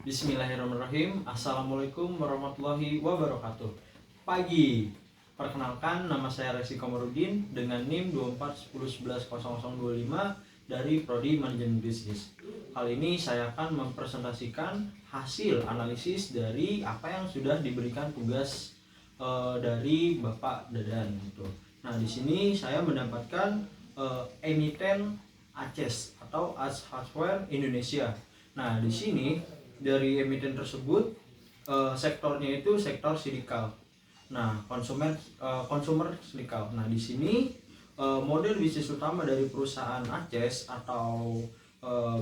Bismillahirrahmanirrahim. Assalamualaikum warahmatullahi wabarakatuh. Pagi. Perkenalkan, nama saya Resi Komarudin dengan NIM 2410110025 dari Prodi Manajemen Bisnis. Kali ini saya akan mempresentasikan hasil analisis dari apa yang sudah diberikan tugas dari Bapak Dadan gitu. Nah, di sini saya mendapatkan emiten ACES atau AS Hardware Indonesia. Nah, di sini dari emiten tersebut sektornya itu sektor silikal. Nah, consumer silikal. Nah, di sini model bisnis utama dari perusahaan ACES atau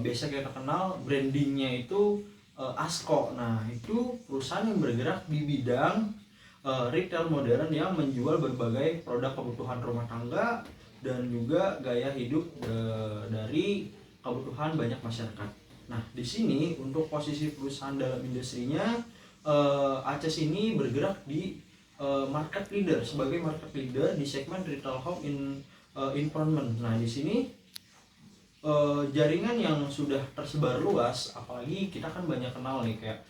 biasa kita kenal brandingnya itu ASKO. Nah, itu perusahaan yang bergerak di bidang retail modern yang menjual berbagai produk kebutuhan rumah tangga dan juga gaya hidup dari kebutuhan banyak masyarakat. Nah, di sini untuk posisi perusahaan dalam industrinya, ACES ini bergerak di market leader sebagai market leader di segmen retail home environment. Nah, di sini jaringan yang sudah tersebar luas, apalagi kita kan banyak kenal nih kayak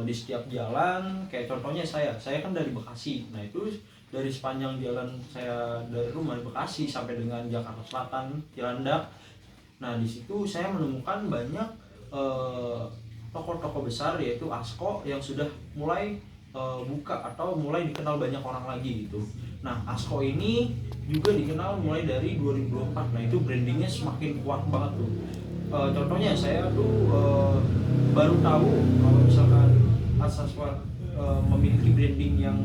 di setiap jalan, kayak contohnya saya kan dari Bekasi. Nah, itu dari sepanjang jalan saya dari rumah Bekasi sampai dengan Jakarta Selatan, Cilandak. Nah, di situ saya menemukan banyak toko-toko besar yaitu ASKO yang sudah mulai buka atau mulai dikenal banyak orang lagi gitu. Nah, ASKO ini juga dikenal mulai dari 2024. Nah, itu brandingnya semakin kuat banget tuh. Contohnya saya tuh baru tahu kalau misalkan Asaswar memiliki branding yang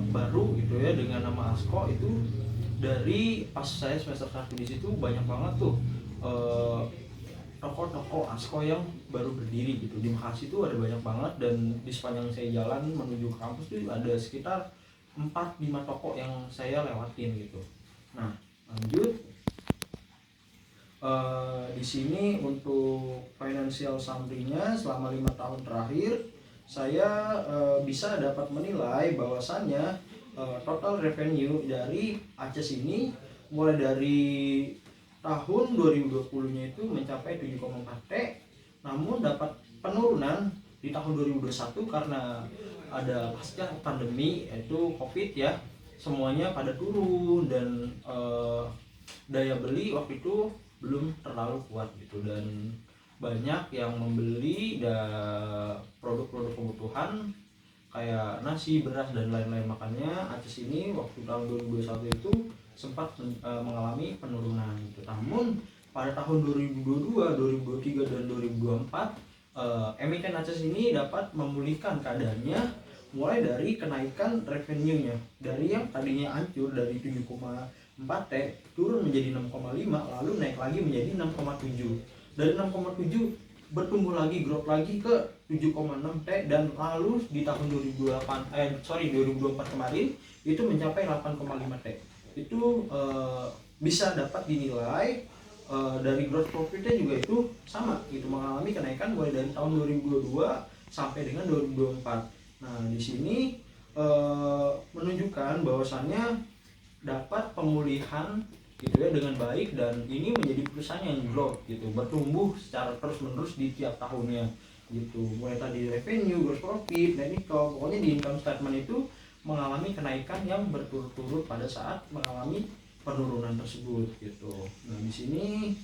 baru gitu ya dengan nama ASKO itu dari pas saya semester 1 di situ banyak banget tuh toko-toko ASKO yang baru berdiri gitu. Di Bekasi itu ada banyak banget dan di sepanjang saya jalan menuju ke kampus tuh ada sekitar 4-5 toko yang saya lewatin gitu. Nah, lanjut di sini untuk financial summary-nya selama 5 tahun terakhir saya bisa dapat menilai bahwasannya total revenue dari ACES ini mulai dari tahun 2020-nya itu mencapai 7,4 T, namun dapat penurunan di tahun 2021 karena ada pasca pandemi yaitu Covid ya, semuanya pada turun dan daya beli waktu itu belum terlalu kuat gitu dan banyak yang membeli produk-produk kebutuhan kayak nasi, beras dan lain-lain. Makanya ACES ini waktu tahun 2021 itu sempat mengalami penurunan gitu. Namun pada tahun 2022, 2023 dan 2024 emiten ACES ini dapat memulihkan keadaannya mulai dari kenaikan revenue-nya dari yang tadinya hancur dari 7,4 T turun menjadi 6,5 lalu naik lagi menjadi 6,7. Dari 6,7 bertumbuh lagi, growth lagi ke 7,6 T dan lalu di tahun 2024 kemarin itu mencapai 8,5 T. Itu bisa dapat dinilai dari growth profitnya juga itu sama gitu, mengalami kenaikan mulai dari tahun 2022 sampai dengan 2024. Nah, di sini menunjukkan bahwasannya dapat pemulihan gitu ya dengan baik dan ini menjadi perusahaan yang growth gitu, bertumbuh secara terus-menerus di tiap tahunnya gitu. Mulai tadi revenue, gross profit, net income, pokoknya di income statement itu mengalami kenaikan yang berturut-turut pada saat mengalami penurunan tersebut gitu. Nah, di sini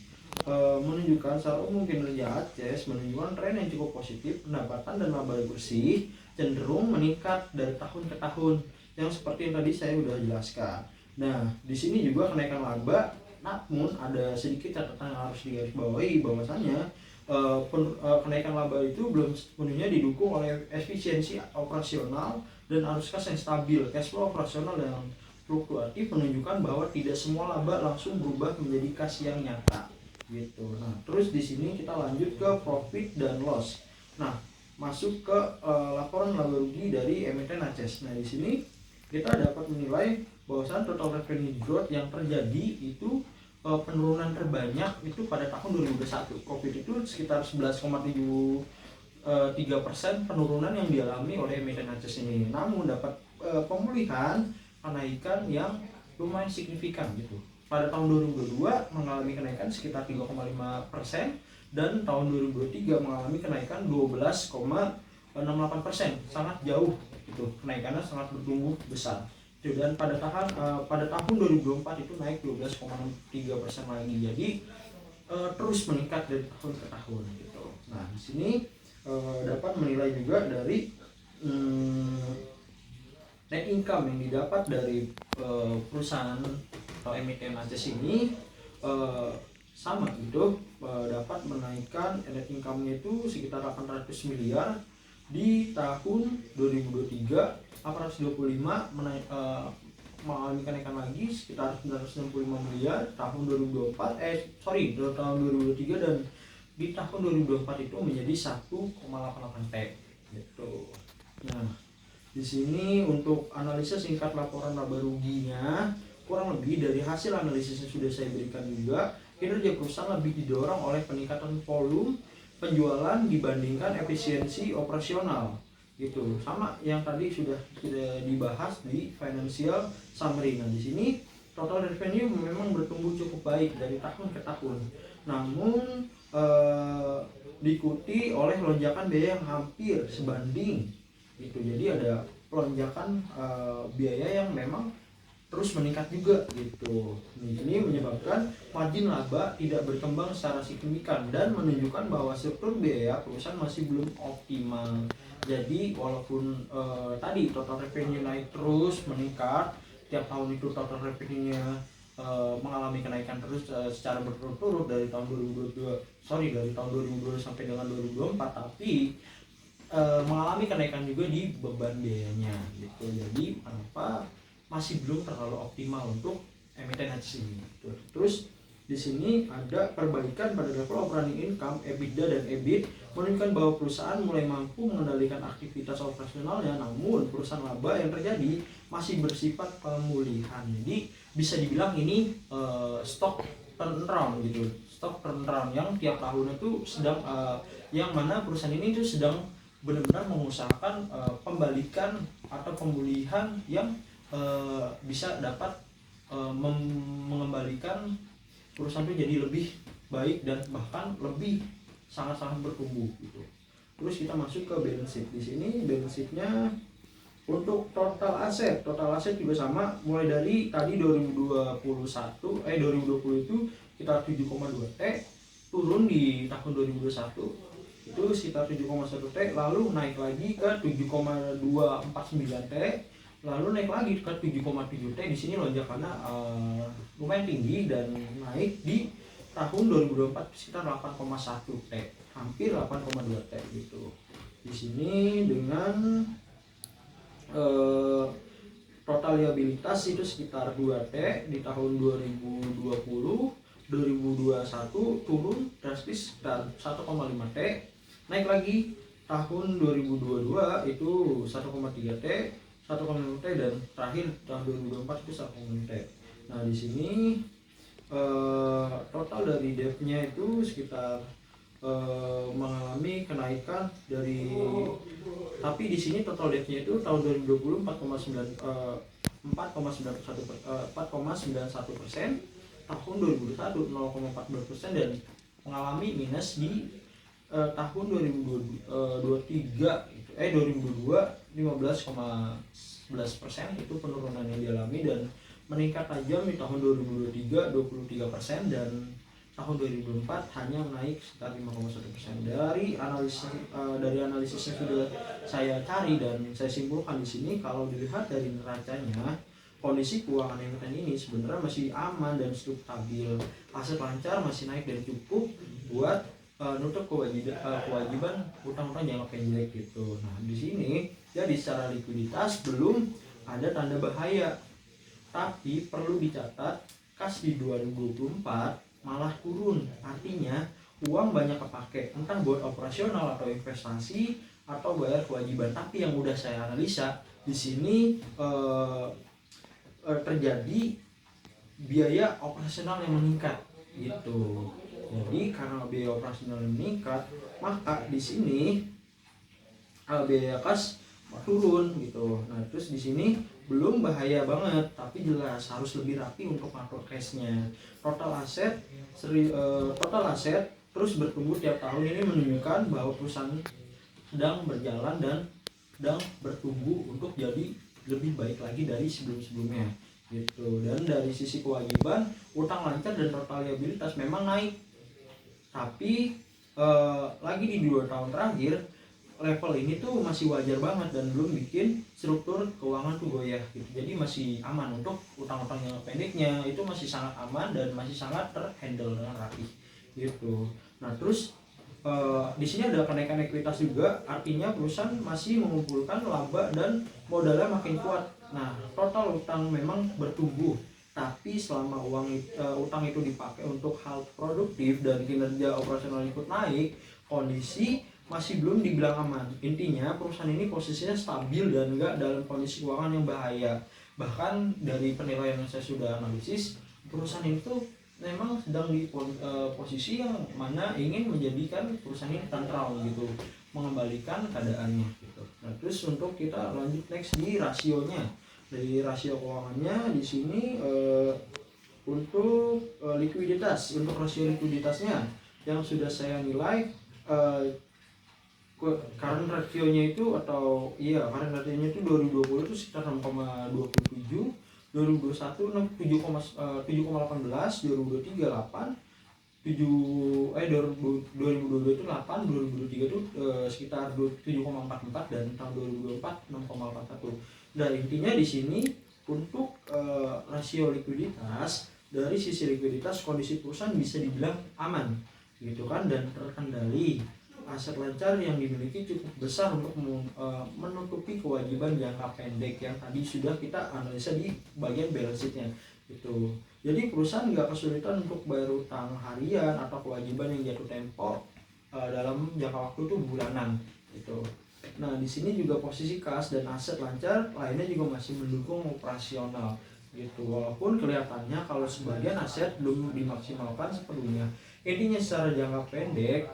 menunjukkan secara umum kinerja ACES menunjukkan tren yang cukup positif, pendapatan dan laba bersih cenderung meningkat dari tahun ke tahun yang seperti yang tadi saya sudah jelaskan. Nah, di sini juga kenaikan laba, namun ada sedikit catatan yang harus digarisbawahi bahwasannya kenaikan laba itu belum sepenuhnya didukung oleh efisiensi operasional dan arus kas yang stabil. Cash flow operasional yang fluktuatif menunjukkan bahwa tidak semua laba langsung berubah menjadi kas yang nyata gitu. Nah, terus di sini kita lanjut ke profit dan loss. Nah, masuk ke laporan laba rugi dari emiten ACES. Nah, di sini kita dapat menilai bahwasan total revenue growth yang terjadi itu penurunan terbanyak itu pada tahun 2021. Profit itu sekitar 11,73% penurunan yang dialami oleh emiten ACES ini. Namun dapat pemulihan kenaikan yang lumayan signifikan gitu. Pada tahun 2022 mengalami kenaikan sekitar 3,5%, dan tahun 2023 mengalami kenaikan 12,68%, sangat jauh itu kenaikannya, sangat bertumbuh besar. Dan pada tahun 2024 itu naik 12,3% lagi, jadi terus meningkat dari tahun ke tahun gitu. Nah di sini dapat menilai juga dari net income yang didapat dari perusahaan atau emiten ACES ini sama gitu, dapat menaikkan net income-nya itu sekitar 800 miliar di tahun 2023, 825 mengalami kenaikan lagi sekitar 965 miliar tahun 2024 tahun 2023, dan di tahun 2024 itu menjadi 1,88 T gitu. Nah di sini untuk analisis singkat laporan laba ruginya, kurang lebih dari hasil analisis yang sudah saya berikan juga, kinerja perusahaan lebih didorong oleh peningkatan volume penjualan dibandingkan efisiensi operasional gitu. Sama yang tadi sudah kita dibahas di financial summary. Nah di sini total revenue memang bertumbuh cukup baik dari tahun ke tahun, namun diikuti oleh lonjakan biaya yang hampir sebanding gitu. Jadi ada lonjakan biaya yang memang terus meningkat juga gitu. Ini menyebabkan margin laba tidak berkembang secara signifikan dan menunjukkan bahwa struktur biaya perusahaan masih belum optimal. Jadi walaupun tadi total revenue naik terus meningkat, tiap tahun itu total revenue-nya mengalami kenaikan terus secara berturut-turut dari tahun 2022 sampai dengan 2024, tapi mengalami kenaikan juga di beban biayanya gitu. Jadi kenapa masih belum terlalu optimal untuk emiten ACES ini gitu. Terus di sini ada perbaikan pada level operating income, EBITDA dan EBIT, menunjukkan bahwa perusahaan mulai mampu mengendalikan aktivitas operasionalnya, namun perusahaan laba yang terjadi masih bersifat pemulihan. Jadi bisa dibilang ini stock turnaround gitu, stock turnaround yang tiap tahun itu sedang yang mana perusahaan ini itu sedang benar-benar mengusahakan pembalikan atau pemulihan yang bisa dapat mengembalikan perusahaan itu jadi lebih baik dan bahkan lebih sangat-sangat bertumbuh gitu. Terus kita masuk ke balance sheet. Di sini balance sheet-nya untuk total aset juga sama, mulai dari tadi 2020 itu kita 7,2 T, turun di tahun 2021 itu sekitar 7,1 T, lalu naik lagi ke 7,249 T, lalu naik lagi ke 7,7 T. Di sini lonjakannya lumayan tinggi dan naik di tahun 2024 sekitar 8,1 T, hampir 8,2 T gitu. Di sini dengan total liabilitas itu sekitar 2 T di tahun 2020, 2021 turun drastis sekitar 1,5 T, naik lagi tahun 2022 itu 1,3 T, 1,5 T, dan terakhir tahun 2024 itu 1,6 T. Nah di sini total dari debt-nya itu sekitar mengalami kenaikan dari, tapi di sini total debt-nya itu tahun 2020 4,91%, tahun 2021 0,42%, dan mengalami minus di tahun 2022 15,11%, itu penurunan yang dialami, dan meningkat tajam di tahun 2023 23%, dan tahun 2024 hanya naik sekitar 5,1%. Dari analisis yang sudah saya cari dan saya simpulkan di sini, kalau dilihat dari neracanya, kondisi keuangan emiten ini sebenarnya masih aman dan cukup stabil. Aset lancar, masih naik dan cukup buat nutup kewajiban utang-utang jangka pendek gitu. Nah di sini jadi secara likuiditas belum ada tanda bahaya, tapi perlu dicatat kas di 2024 malah turun, artinya uang banyak kepake entah buat operasional atau investasi atau bayar kewajiban. Tapi yang udah saya analisa di sini terjadi biaya operasional yang meningkat gitu. Jadi karena biaya operasional yang meningkat, maka di sini biaya kas turun gitu. Nah terus di sini belum bahaya banget, tapi jelas harus lebih rapi untuk ngatur cashnya. Total aset terus bertumbuh tiap tahun. Ini menunjukkan bahwa perusahaan sedang berjalan dan sedang bertumbuh untuk jadi lebih baik lagi dari sebelum-sebelumnya gitu. Dan dari sisi kewajiban, utang lancar dan total liabilitas memang naik, tapi lagi di 2 tahun terakhir level ini tuh masih wajar banget dan belum bikin struktur keuangan tuh goyah gitu. Jadi masih aman untuk utang-utang yang pendeknya, itu masih sangat aman dan masih sangat terhandle dengan rapi gitu. Nah terus di sini ada kenaikan ekuitas juga, artinya perusahaan masih mengumpulkan laba dan modalnya makin kuat. Nah total utang memang bertumbuh, tapi selama utang itu dipakai untuk hal produktif dan kinerja operasional ikut naik, kondisi masih belum dibilang aman. Intinya perusahaan ini posisinya stabil dan enggak dalam kondisi keuangan yang bahaya. Bahkan dari penilaian yang saya sudah analisis, perusahaan itu memang sedang di posisi yang mana ingin menjadikan perusahaan ini tentram gitu, mengembalikan keadaannya gitu. Nah terus untuk kita lanjut next di rasionya. Dari rasio keuangannya di sini untuk likuiditas, untuk rasio likuiditasnya yang sudah saya nilai, current ratio-nya itu current ratio-nya itu 2020 itu sekitar 6,27, 2021 7,18, 2023 8, 2022 itu 8, 2023 itu sekitar 7,44 dan tahun 2024 6,41. Nah intinya di sini untuk rasio likuiditas, dari sisi likuiditas kondisi perusahaan bisa dibilang aman gitu kan dan terkendali. Aset lancar yang dimiliki cukup besar untuk menutupi kewajiban jangka pendek yang tadi sudah kita analisa di bagian balance sheet-nya gitu. Jadi perusahaan nggak kesulitan untuk bayar utang harian atau kewajiban yang jatuh tempo dalam jangka waktu itu bulanan gitu. Nah di sini juga posisi kas dan aset lancar lainnya juga masih mendukung operasional gitu, walaupun kelihatannya kalau sebagian aset belum dimaksimalkan sepenuhnya. Intinya secara jangka pendek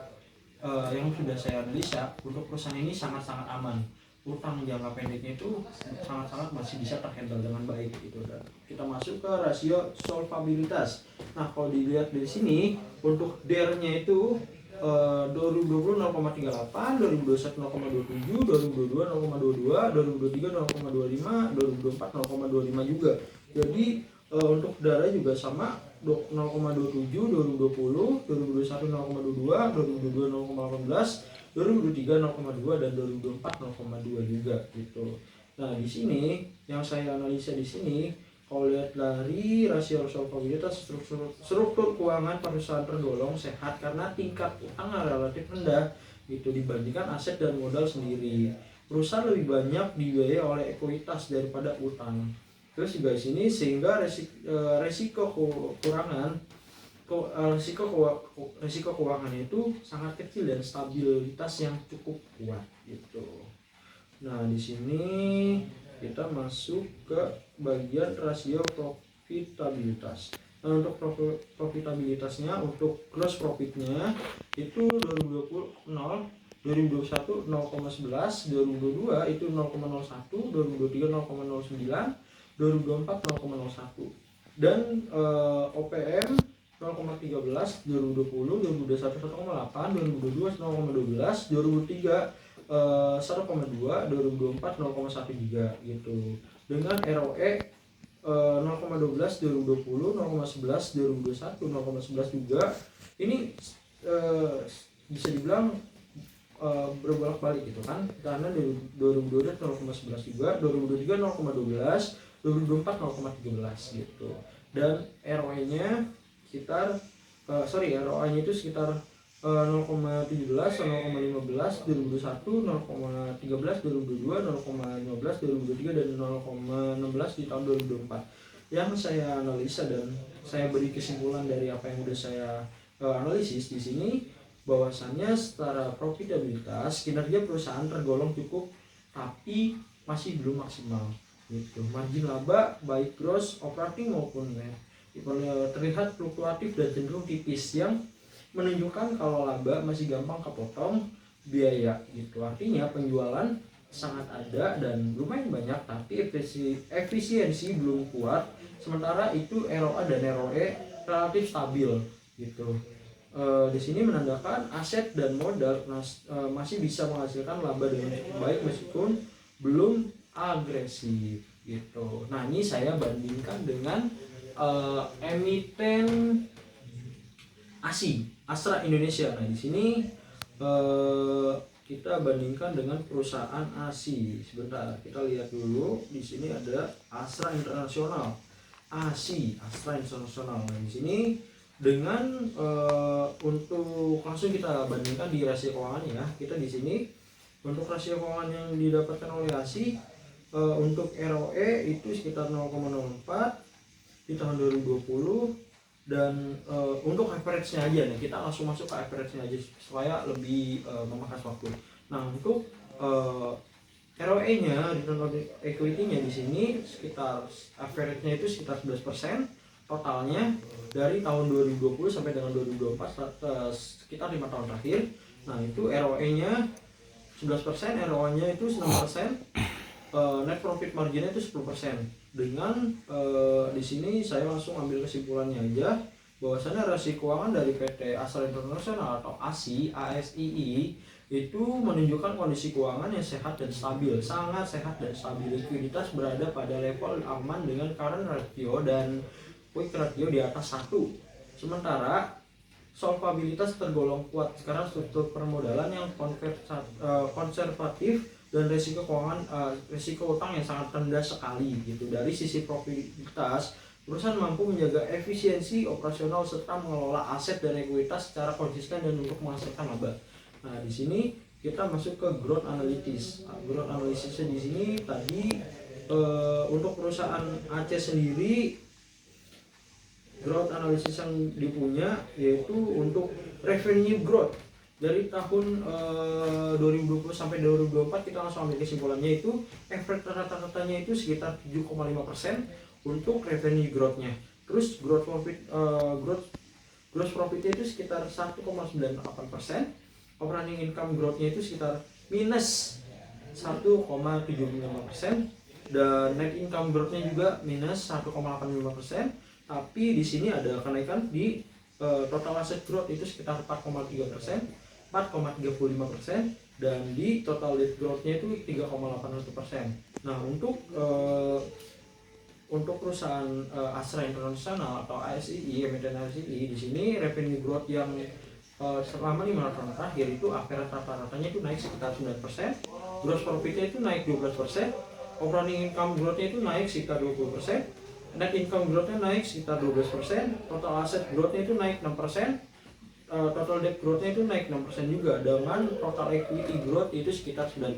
yang sudah saya analisa, untuk perusahaan ini sangat-sangat aman. Utang jangka pendeknya itu sangat-sangat masih bisa terhandle dengan baik gitu. Dan kita masuk ke rasio solvabilitas. Nah kalau dilihat dari sini untuk DER-nya itu 2020 0,38, 2021 0,27, 2022 0,22, 2023 0,25, 2024 0,25 juga. Jadi untuk darah juga sama 0,27, 2020, 2021 0,22, 2022 0,18, 2023 0,2 dan 2024 0,2 juga gitu. Nah di sini yang saya analisa di sini, kalau lihat dari rasio solvabilitas, struktur keuangan perusahaan tergolong sehat karena tingkat utang relatif rendah gitu dibandingkan aset dan modal sendiri. Perusahaan lebih banyak dibiayai oleh ekuitas daripada utang. Terus juga di sini sehingga resiko keuangan itu sangat kecil dan stabilitas yang cukup kuat gitu. Nah di sini kita masuk ke bagian rasio profitabilitas. Nah untuk profitabilitasnya, untuk gross profitnya itu 2020 0, 2021 0,11, 2022 itu 0,01, 2023 0,09, 2024 0,01 dan OPM 0,13, 2020, 2021 1,8, 2022 0,12, 2003 1,2, 2024 0,1 juga gitu. Dengan ROE 0,12 2020, 0,11 2021, 0,11 juga. Ini bisa dibilang berbolak-balik gitu kan, karena 2022 0,11 juga, 2023 0,12, 2024 0,13 gitu. Dan ROE-nya sekitar ROA-nya itu sekitar 0,17, 0,15, 2021, 0,13, 2022, 0,15, 2023 dan 0,16 di tahun 2024. Yang saya analisa dan saya beri kesimpulan dari apa yang sudah saya analisis di sini, bahwasannya secara profitabilitas kinerja perusahaan tergolong cukup tapi masih belum maksimal gitu. Margin laba baik gross, operating maupun net terlihat fluktuatif dan cenderung tipis, yang menunjukkan kalau laba masih gampang kepotong biaya gitu. Artinya penjualan sangat ada dan lumayan banyak, tapi efisiensi belum kuat. Sementara itu ROA dan ROE relatif stabil gitu. di sini menandakan aset dan modal masih bisa menghasilkan laba dengan cukup baik meskipun belum agresif gitu. Nah, ini saya bandingkan dengan emiten ASI, Astra Indonesia. Nah, di sini kita bandingkan dengan perusahaan ASI. Sebentar, kita lihat dulu. Di sini ada Astra Internasional, ASI, Astra Internasional. Nah, di sini dengan untuk langsung kita bandingkan di rasio keuangan ya. Kita di sini untuk rasio keuangan yang didapatkan oleh ASI untuk ROE itu sekitar 0,04 di tahun 2020, dan untuk average-nya aja nih, kita langsung masuk ke average-nya aja supaya lebih memangkas waktu. Nah, untuk ROE-nya, return on equity-nya di sini sekitar average-nya itu sekitar 11%. Totalnya dari tahun 2020 sampai dengan 2024 sekitar 5 tahun terakhir. Nah, itu ROE-nya 11%, ROA-nya itu 6%, net profit margin-nya itu 10%. Dengan di sini saya langsung ambil kesimpulannya aja bahwasanya rasio keuangan dari PT Astra Internasional atau ASII itu menunjukkan kondisi keuangan yang sehat dan stabil, sangat sehat dan stabil. Likuiditas berada pada level aman dengan current ratio dan quick ratio di atas 1. Sementara solvabilitas tergolong kuat karena struktur permodalan yang konservatif dan risiko keuangan, risiko utang yang sangat rendah sekali gitu. Dari sisi profitabilitas, perusahaan mampu menjaga efisiensi operasional serta mengelola aset dan ekuitas secara konsisten dan untuk menghasilkan laba. Nah, di sini kita masuk ke growth analysis. Growth analysisnya di sini tadi untuk perusahaan Aceh sendiri, growth analysis yang dipunya yaitu untuk revenue growth dari tahun 2020 sampai 2024, kita langsung ambil kesimpulannya itu average rata-ratanya itu sekitar 7,5% untuk revenue growth-nya. Terus gross profit-nya itu sekitar 1,98%, operating income growth-nya itu sekitar minus 1,75%, dan net income growth-nya juga minus 1,85%. Tapi di sini ada kenaikan di total asset growth itu sekitar 4,3%, 4,35%, dan di total debt growth-nya itu 3,81%. Nah, untuk perusahaan Astra Internasional atau ASII, emiten ASII, di sini revenue growth yang selama 5 tahun terakhir itu average rata-ratanya itu naik sekitar 9%, gross profit-nya itu naik 12%, operating income growth-nya itu naik sekitar 20%, net income growth-nya naik sekitar 12%, total asset growth-nya itu naik 6%, total debt growth-nya itu naik 6% juga, dengan total equity growth itu sekitar 9%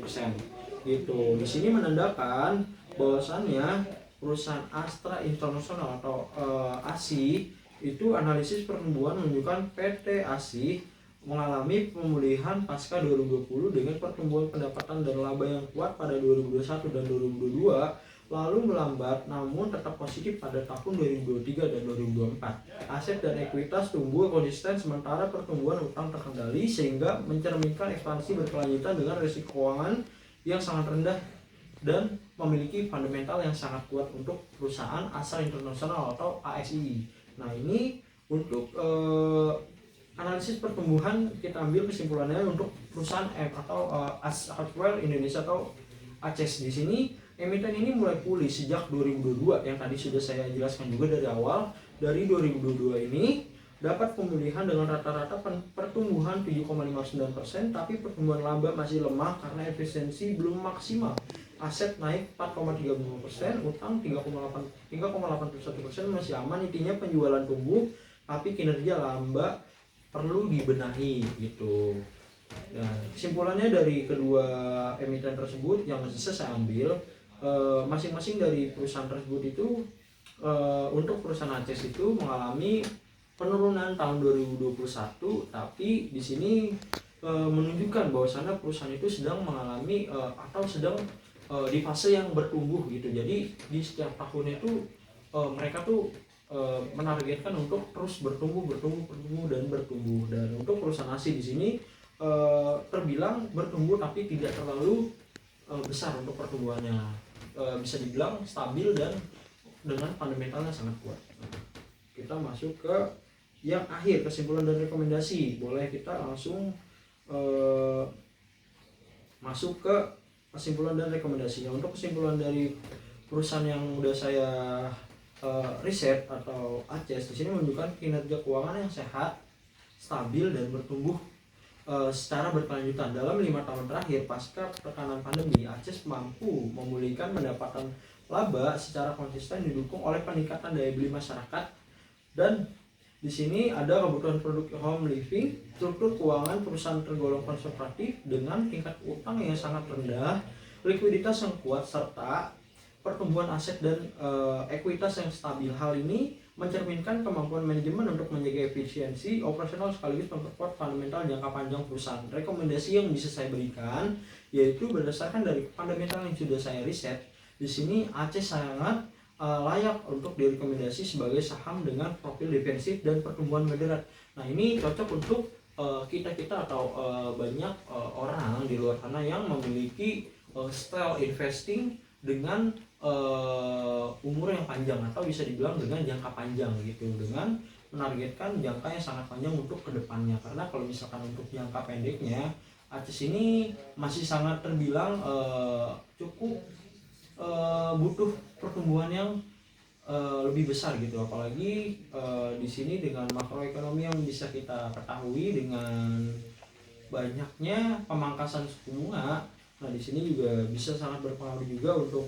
gitu. Di sini menandakan bahwasannya perusahaan Astra Internasional atau ASI itu analisis pertumbuhan menunjukkan PT ASI mengalami pemulihan pasca 2020 dengan pertumbuhan pendapatan dan laba yang kuat pada 2021 dan 2022, lalu melambat namun tetap positif pada tahun 2023 dan 2024. Aset dan ekuitas tumbuh konsisten sementara pertumbuhan utang terkendali sehingga mencerminkan ekspansi berkelanjutan dengan risiko keuangan yang sangat rendah dan memiliki fundamental yang sangat kuat untuk perusahaan Astra Internasional atau ASI. Nah, ini untuk analisis pertumbuhan kita ambil kesimpulannya untuk perusahaan atau Hardware Indonesia atau ACES. Di sini emiten ini mulai pulih sejak 2022 yang tadi sudah saya jelaskan juga dari awal. Dari 2022 ini dapat pemulihan dengan rata-rata pertumbuhan 7,59%, tapi pertumbuhan laba masih lemah karena efisiensi belum maksimal. Aset naik 4,35%, utang 3,81% masih aman. Intinya penjualan tumbuh, tapi kinerja lambat, perlu dibenahi gitu. Nah, kesimpulannya dari kedua emiten tersebut yang bisa saya ambil, masing-masing dari perusahaan tersebut itu untuk perusahaan ACES itu mengalami penurunan tahun 2021, tapi di sini menunjukkan bahwasannya perusahaan itu sedang mengalami atau sedang di fase yang bertumbuh gitu. Jadi di setiap tahunnya itu mereka tuh menargetkan untuk terus bertumbuh. Dan untuk perusahaan ASI di sini terbilang bertumbuh tapi tidak terlalu besar untuk pertumbuhannya, bisa dibilang stabil dan dengan fundamentalnya sangat kuat. Kita masuk ke yang akhir, kesimpulan dan rekomendasi. Boleh kita langsung masuk ke kesimpulan dan rekomendasinya. Untuk kesimpulan dari perusahaan yang udah saya riset atau ACES di sini menunjukkan kinerja keuangan yang sehat, stabil dan bertumbuh secara berkelanjutan. Dalam 5 tahun terakhir pasca tekanan pandemi, ACES mampu memulihkan pendapatan laba secara konsisten didukung oleh peningkatan daya beli masyarakat, dan di sini ada kebutuhan produk home living, struktur keuangan perusahaan tergolong konservatif dengan tingkat utang yang sangat rendah, likuiditas yang kuat, serta pertumbuhan aset dan ekuitas yang stabil. Hal ini mencerminkan kemampuan manajemen untuk menjaga efisiensi operasional sekaligus memperkuat fundamental jangka panjang perusahaan. Rekomendasi yang bisa saya berikan yaitu berdasarkan dari fundamental yang sudah saya riset. Di sini ACES sangat layak untuk direkomendasi sebagai saham dengan profil defensif dan pertumbuhan moderat. Nah, ini cocok untuk kita atau banyak orang di luar sana yang memiliki style investing dengan umur yang panjang atau bisa dibilang dengan jangka panjang gitu, dengan menargetkan jangka yang sangat panjang untuk kedepannya. Karena kalau misalkan untuk jangka pendeknya, ACES ini masih sangat terbilang cukup butuh pertumbuhan yang lebih besar gitu, apalagi di sini dengan makroekonomi yang bisa kita ketahui dengan banyaknya pemangkasan suku bunga. Nah, di sini juga bisa sangat berpengaruh juga untuk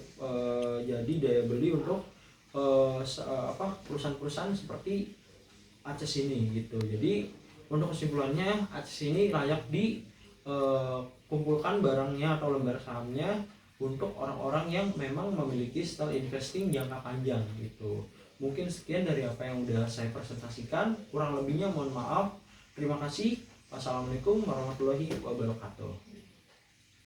jadi daya beli untuk perusahaan-perusahaan seperti ACES ini gitu. Jadi untuk kesimpulannya, ACES ini layak kumpulkan barangnya atau lembar sahamnya untuk orang-orang yang memang memiliki style investing jangka panjang gitu. Mungkin sekian dari apa yang udah saya presentasikan, kurang lebihnya mohon maaf. Terima kasih. Wassalamualaikum warahmatullahi wabarakatuh.